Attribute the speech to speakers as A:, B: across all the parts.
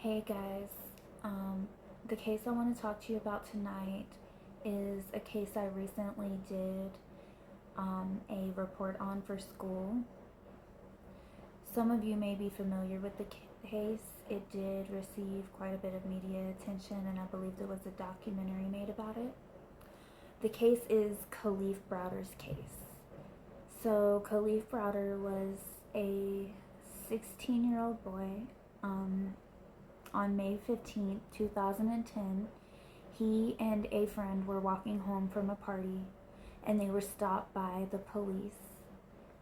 A: Hey guys, the case I want to talk to you about tonight is a case I recently did a report on for school. Some of you may be familiar with the case. It did receive quite a bit of media attention, and I believe there was a documentary made about it. The case is Kalief Browder's case. So, Kalief Browder was a 16-year-old boy. On May 15th, 2010, he and a friend were walking home from a party and they were stopped by the police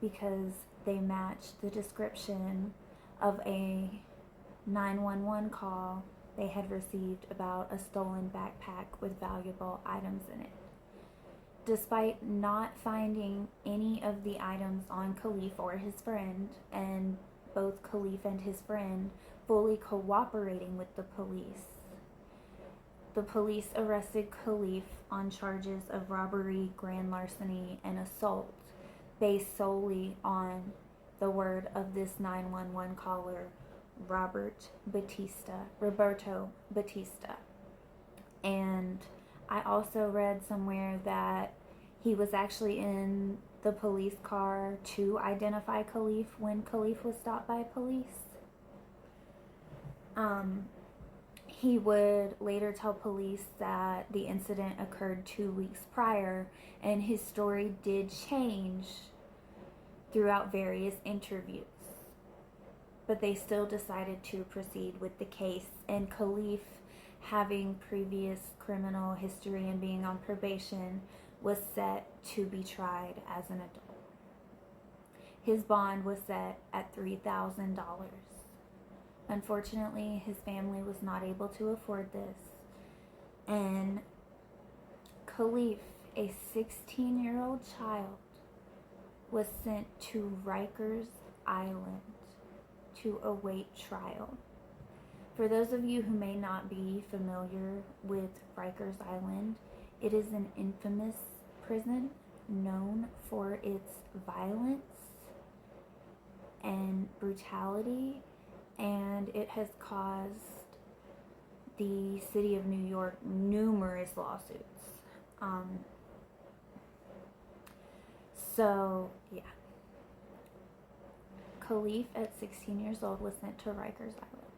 A: because they matched the description of a 911 call they had received about a stolen backpack with valuable items in it. Despite not finding any of the items on Kalief or his friend, and both Kalief and his friend fully cooperating with the police arrested Kalief on charges of robbery, grand larceny, and assault based solely on the word of this 911 caller, Roberto Batista. And I also read somewhere that he was actually in the police car to identify Kalief when Kalief was stopped by police. He would later tell police that the incident occurred 2 weeks prior, and his story did change throughout various interviews. But they still decided to proceed with the case, and Kalief, having previous criminal history and being on probation, was set to be tried as an adult. His bond was set at $3,000. Unfortunately, his family was not able to afford this, and Kalief, a 16-year-old child, was sent to Rikers Island to await trial. For those of you who may not be familiar with Rikers Island, it is an infamous prison known for its violence and brutality, and it has caused the city of New York numerous lawsuits. Kalief, at 16 years old, was sent to Rikers Island.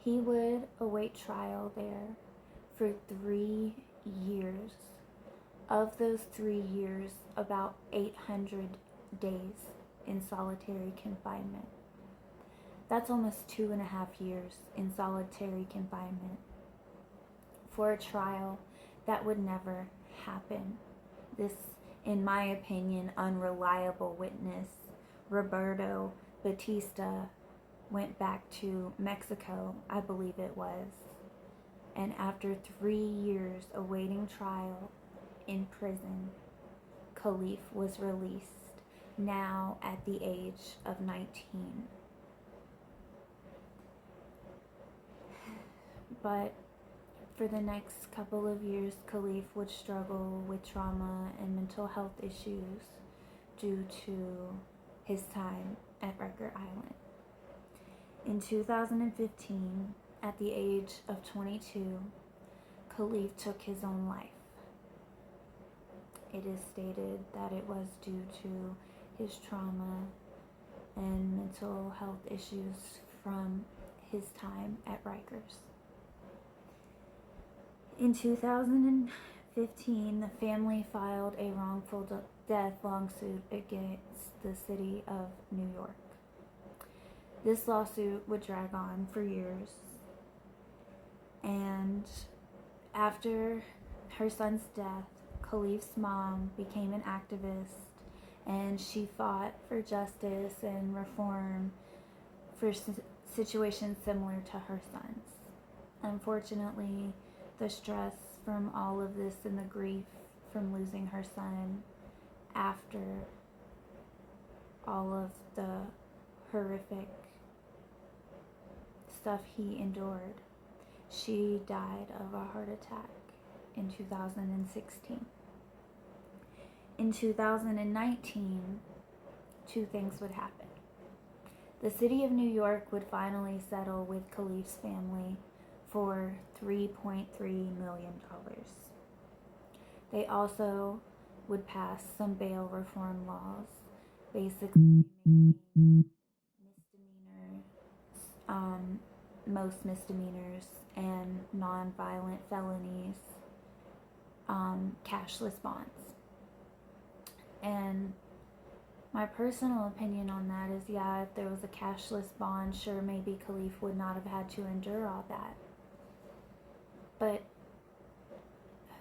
A: He would await trial there for 3 years. Of those 3 years, about 800 days in solitary confinement. That's almost 2.5 years in solitary confinement for a trial that would never happen. This, in my opinion, unreliable witness, Roberto Batista, went back to Mexico, I believe it was, and after 3 years awaiting trial in prison, Kalief was released, now at the age of 19. But for the next couple of years, Kalief would struggle with trauma and mental health issues due to his time at Rikers Island. In 2015, at the age of 22, Kalief took his own life. It is stated that it was due to his trauma and mental health issues from his time at Rikers. In 2015, the family filed a wrongful death lawsuit against the city of New York. This lawsuit would drag on for years, and after her son's death, Kalief's mom became an activist, and she fought for justice and reform for situations similar to her son's. Unfortunately, the stress from all of this and the grief from losing her son after all of the horrific stuff he endured, she died of a heart attack in 2016. In 2019, two things would happen. The city of New York would finally settle with Kalief's family for $3.3 million. They also would pass some bail reform laws, basically making misdemeanors, most misdemeanors and non-violent felonies, cashless bonds. And my personal opinion on that is, yeah, if there was a cashless bond, sure, maybe Kalief would not have had to endure all that. But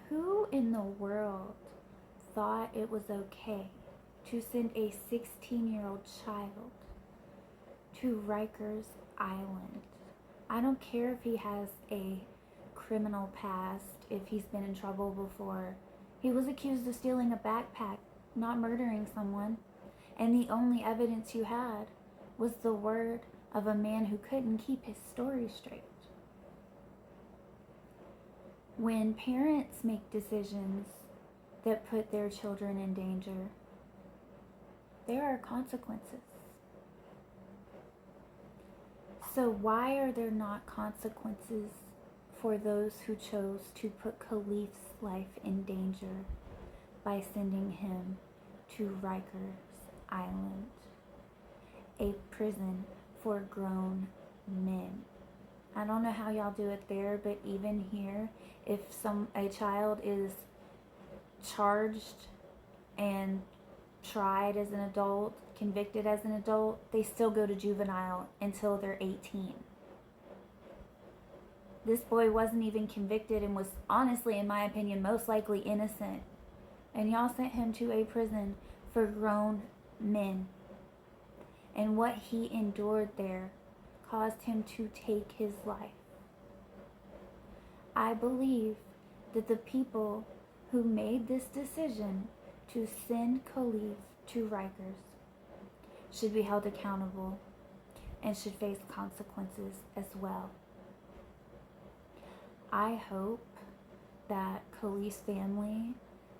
A: who in the world thought it was okay to send a 16-year-old child to Rikers Island? I don't care if he has a criminal past, if he's been in trouble before. He was accused of stealing a backpack, not murdering someone. And the only evidence you had was the word of a man who couldn't keep his story straight. When parents make decisions that put their children in danger, there are consequences. So why are there not consequences for those who chose to put Kalief's life in danger by sending him to Rikers Island, a prison for grown men? I don't know how y'all do it there, but even here, if a child is charged and tried as an adult, convicted as an adult, they still go to juvenile until they're 18. This boy wasn't even convicted and was honestly, in my opinion, most likely innocent. And y'all sent him to a prison for grown men. And what he endured there caused him to take his life. I believe that the people who made this decision to send Kalief to Rikers should be held accountable and should face consequences as well. I hope that Kalief's family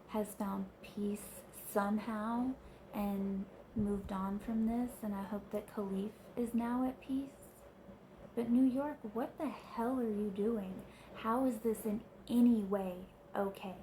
A: has found peace somehow and moved on from this, and I hope that Kalief is now at peace. But New York, what the hell are you doing? How is this in any way okay?